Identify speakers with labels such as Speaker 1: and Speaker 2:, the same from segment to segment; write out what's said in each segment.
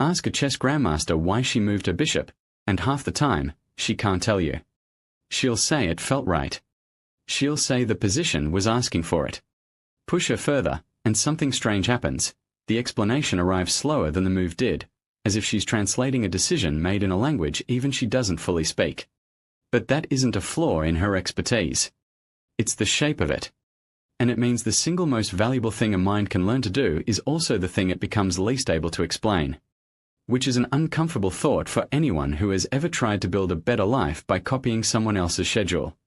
Speaker 1: Ask a chess grandmaster why she moved her bishop, and half the time, she can't tell you. She'll say it felt right. She'll say the position was asking for it. Push her further, and something strange happens. The explanation arrives slower than the move did, as if she's translating a decision made in a language even she doesn't fully speak. But that isn't a flaw in her expertise. It's the shape of it. And it means the single most valuable thing a mind can learn to do is also the thing it becomes least able to explain. Which is an uncomfortable thought for anyone who has ever tried to build a better life by copying someone else's schedule.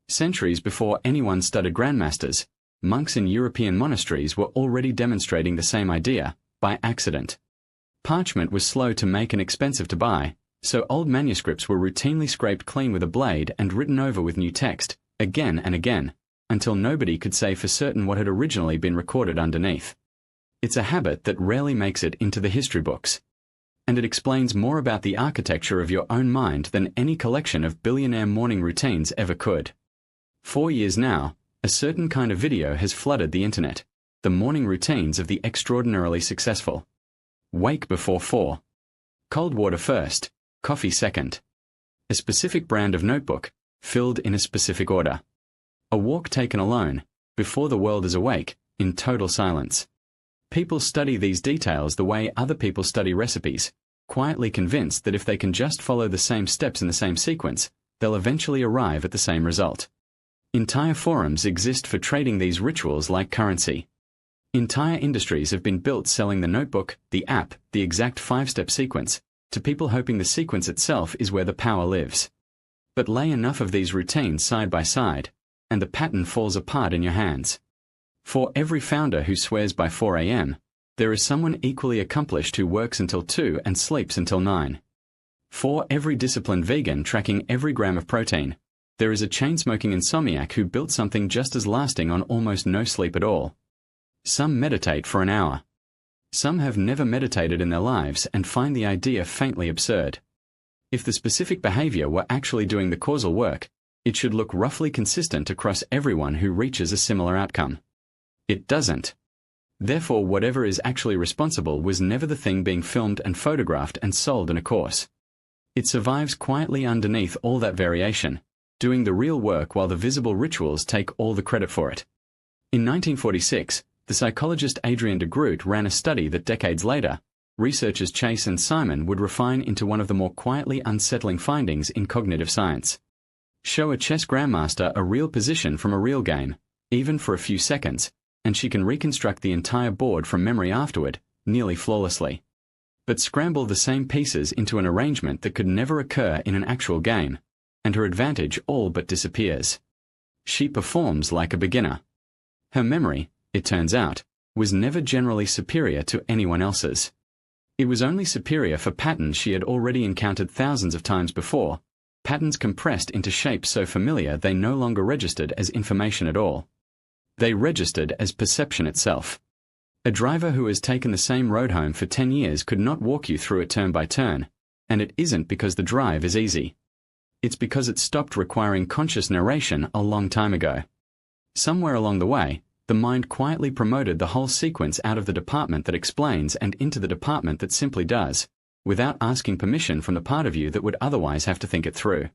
Speaker 1: Centuries before anyone studied grandmasters, monks in European monasteries were already demonstrating the same idea, by accident. Parchment was slow to make and expensive to buy, so old manuscripts were routinely scraped clean with a blade and written over with new text, again and again, until nobody could say for certain what had originally been recorded underneath. It's a habit that rarely makes it into the history books. And it explains more about the architecture of your own mind than any collection of billionaire morning routines ever could. 4 years now, a certain kind of video has flooded the internet, the morning routines of the extraordinarily successful. Wake before 4. Cold water first, coffee second. A specific brand of notebook, filled in a specific order. A walk taken alone, before the world is awake, in total silence. People study these details the way other people study recipes, quietly convinced that if they can just follow the same steps in the same sequence, they'll eventually arrive at the same result. Entire forums exist for trading these rituals like currency. Entire industries have been built selling the notebook, the app, the exact 5-step sequence, to people hoping the sequence itself is where the power lives. But lay enough of these routines side by side, and the pattern falls apart in your hands. For every founder who swears by 4 a.m., there is someone equally accomplished who works until 2 and sleeps until 9. For every disciplined vegan tracking every gram of protein, there is a chain-smoking insomniac who built something just as lasting on almost no sleep at all. Some meditate for an hour. Some have never meditated in their lives and find the idea faintly absurd. If the specific behavior were actually doing the causal work, it should look roughly consistent across everyone who reaches a similar outcome. It doesn't. Therefore, whatever is actually responsible was never the thing being filmed and photographed and sold in a course. It survives quietly underneath all that variation, doing the real work while the visible rituals take all the credit for it. In 1946, the psychologist Adrian de Groot ran a study that decades later, researchers Chase and Simon would refine into one of the more quietly unsettling findings in cognitive science. Show a chess grandmaster a real position from a real game, even for a few seconds, and she can reconstruct the entire board from memory afterward, nearly flawlessly. But scramble the same pieces into an arrangement that could never occur in an actual game, and her advantage all but disappears. She performs like a beginner. Her memory, it turns out, was never generally superior to anyone else's. It was only superior for patterns she had already encountered thousands of times before, patterns compressed into shapes so familiar they no longer registered as information at all. They registered as perception itself. A driver who has taken the same road home for 10 years could not walk you through it turn by turn, and it isn't because the drive is easy. It's because it stopped requiring conscious narration a long time ago. Somewhere along the way, the mind quietly promoted the whole sequence out of the department that explains and into the department that simply does, without asking permission from the part of you that would otherwise have to think it through.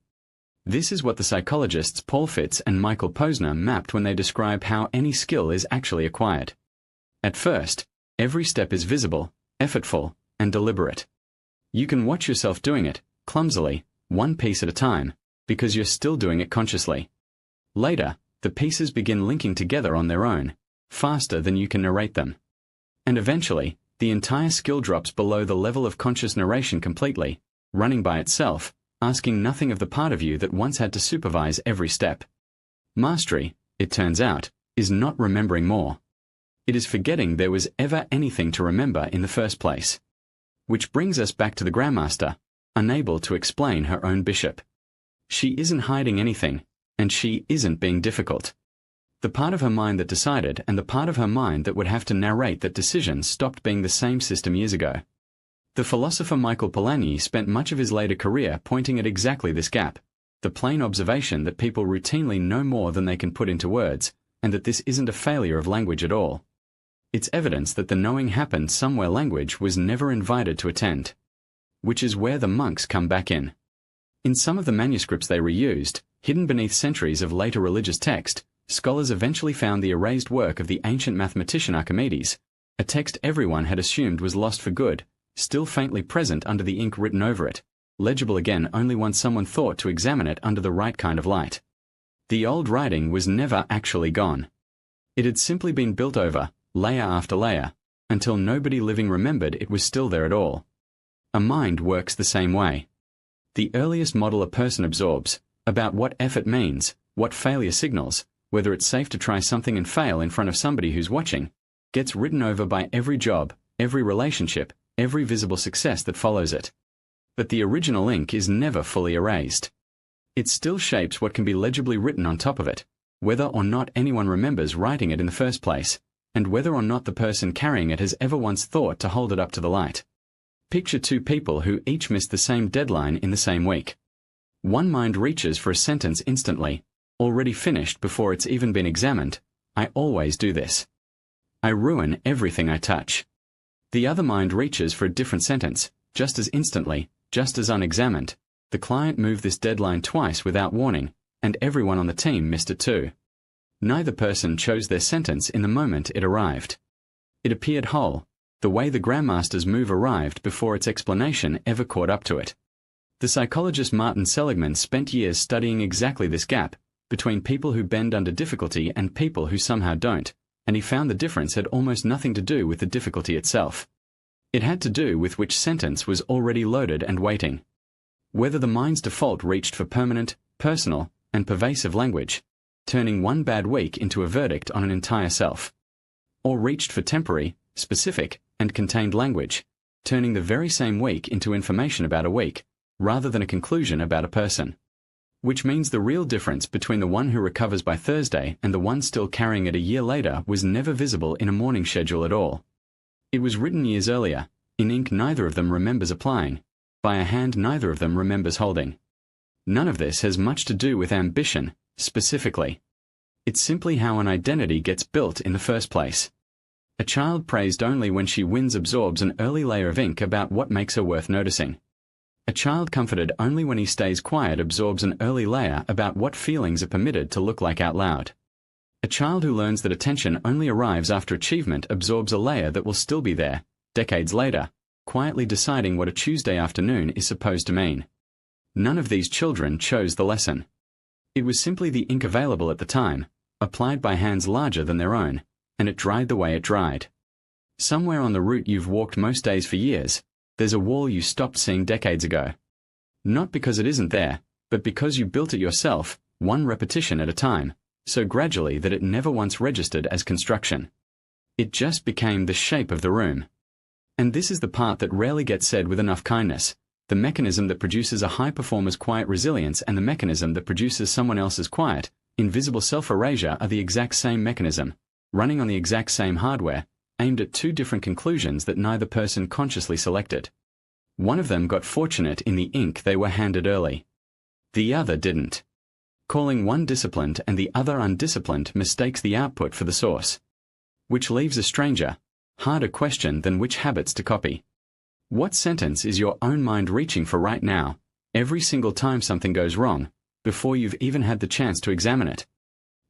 Speaker 1: This is what the psychologists Paul Fitz and Michael Posner mapped when they describe how any skill is actually acquired. At first, every step is visible, effortful, and deliberate. You can watch yourself doing it, clumsily, one piece at a time, because you're still doing it consciously. Later, the pieces begin linking together on their own, faster than you can narrate them. And eventually, the entire skill drops below the level of conscious narration completely, running by itself, asking nothing of the part of you that once had to supervise every step. Mastery, it turns out, is not remembering more. It is forgetting there was ever anything to remember in the first place. Which brings us back to the grandmaster, unable to explain her own bishop. She isn't hiding anything, and she isn't being difficult. The part of her mind that decided and the part of her mind that would have to narrate that decision stopped being the same system years ago. The philosopher Michael Polanyi spent much of his later career pointing at exactly this gap, the plain observation that people routinely know more than they can put into words, and that this isn't a failure of language at all. It's evidence that the knowing happened somewhere language was never invited to attend. Which is where the monks come back in. In some of the manuscripts they reused, hidden beneath centuries of later religious text, scholars eventually found the erased work of the ancient mathematician Archimedes, a text everyone had assumed was lost for good, still faintly present under the ink written over it, legible again only once someone thought to examine it under the right kind of light. The old writing was never actually gone. It had simply been built over, layer after layer, until nobody living remembered it was still there at all. A mind works the same way. The earliest model a person absorbs, about what effort means, what failure signals, whether it's safe to try something and fail in front of somebody who's watching, gets written over by every job, every relationship, every visible success that follows it. But the original ink is never fully erased. It still shapes what can be legibly written on top of it, whether or not anyone remembers writing it in the first place, and whether or not the person carrying it has ever once thought to hold it up to the light. Picture two people who each missed the same deadline in the same week. One mind reaches for a sentence instantly, already finished before it's even been examined. I always do this. I ruin everything I touch. The other mind reaches for a different sentence, just as instantly, just as unexamined. The client moved this deadline twice without warning, and everyone on the team missed it too. Neither person chose their sentence in the moment it arrived. It appeared whole. The way the Grandmaster's move arrived before its explanation ever caught up to it. The psychologist Martin Seligman spent years studying exactly this gap between people who bend under difficulty and people who somehow don't, and he found the difference had almost nothing to do with the difficulty itself. It had to do with which sentence was already loaded and waiting. Whether the mind's default reached for permanent, personal, and pervasive language, turning one bad week into a verdict on an entire self, or reached for temporary, specific, and contained language, turning the very same week into information about a week, rather than a conclusion about a person. Which means the real difference between the one who recovers by Thursday and the one still carrying it a year later was never visible in a morning schedule at all. It was written years earlier, in ink neither of them remembers applying, by a hand neither of them remembers holding. None of this has much to do with ambition, specifically. It's simply how an identity gets built in the first place. A child praised only when she wins absorbs an early layer of ink about what makes her worth noticing. A child comforted only when he stays quiet absorbs an early layer about what feelings are permitted to look like out loud. A child who learns that attention only arrives after achievement absorbs a layer that will still be there, decades later, quietly deciding what a Tuesday afternoon is supposed to mean. None of these children chose the lesson. It was simply the ink available at the time, applied by hands larger than their own, and it dried the way it dried. Somewhere on the route you've walked most days for years, there's a wall you stopped seeing decades ago. Not because it isn't there, but because you built it yourself, one repetition at a time, so gradually that it never once registered as construction. It just became the shape of the room. And this is the part that rarely gets said with enough kindness. The mechanism that produces a high performer's quiet resilience and the mechanism that produces someone else's quiet, invisible self-erasure are the exact same mechanism, running on the exact same hardware, aimed at two different conclusions that neither person consciously selected. One of them got fortunate in the ink they were handed early. The other didn't. Calling one disciplined and the other undisciplined mistakes the output for the source. Which leaves a stranger, harder question than which habits to copy. What sentence is your own mind reaching for right now, every single time something goes wrong, before you've even had the chance to examine it?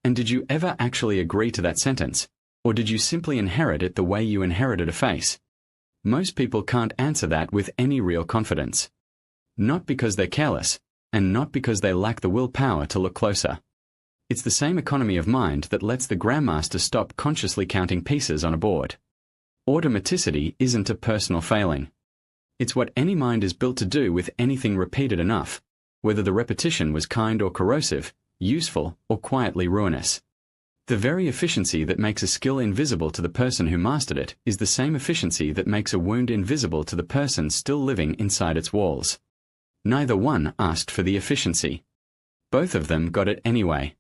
Speaker 1: And did you ever actually agree to that sentence, or did you simply inherit it the way you inherited a face? Most people can't answer that with any real confidence. Not because they're careless, and not because they lack the willpower to look closer. It's the same economy of mind that lets the Grandmaster stop consciously counting pieces on a board. Automaticity isn't a personal failing. It's what any mind is built to do with anything repeated enough, whether the repetition was kind or corrosive, useful or quietly ruinous. The very efficiency that makes a skill invisible to the person who mastered it is the same efficiency that makes a wound invisible to the person still living inside its walls. Neither one asked for the efficiency. Both of them got it anyway.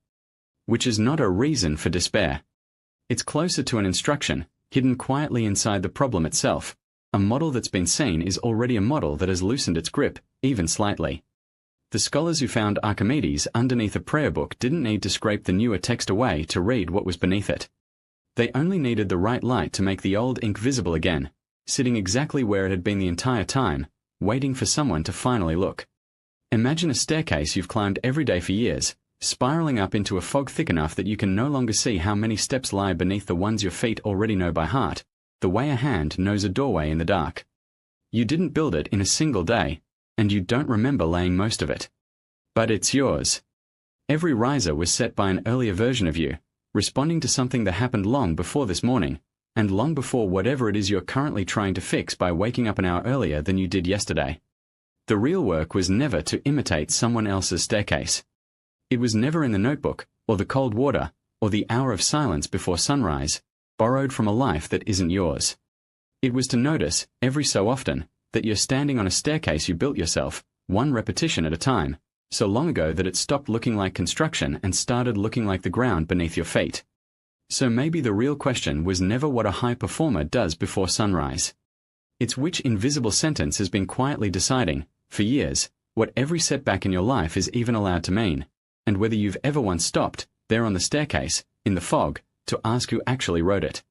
Speaker 1: Which is not a reason for despair. It's closer to an instruction, hidden quietly inside the problem itself. A model that's been seen is already a model that has loosened its grip, even slightly. The scholars who found Archimedes underneath a prayer book didn't need to scrape the newer text away to read what was beneath it. They only needed the right light to make the old ink visible again, sitting exactly where it had been the entire time, waiting for someone to finally look. Imagine a staircase you've climbed every day for years, spiraling up into a fog thick enough that you can no longer see how many steps lie beneath the ones your feet already know by heart, the way a hand knows a doorway in the dark. You didn't build it in a single day, and you don't remember laying most of it. But it's yours. Every riser was set by an earlier version of you, responding to something that happened long before this morning, and long before whatever it is you're currently trying to fix by waking up an hour earlier than you did yesterday. The real work was never to imitate someone else's staircase. It was never in the notebook, or the cold water, or the hour of silence before sunrise, borrowed from a life that isn't yours. It was to notice, every so often, that you're standing on a staircase you built yourself, one repetition at a time, so long ago that it stopped looking like construction and started looking like the ground beneath your feet. So maybe the real question was never what a high performer does before sunrise. It's which invisible sentence has been quietly deciding, for years, what every setback in your life is even allowed to mean, and whether you've ever once stopped, there on the staircase, in the fog, to ask who actually wrote it.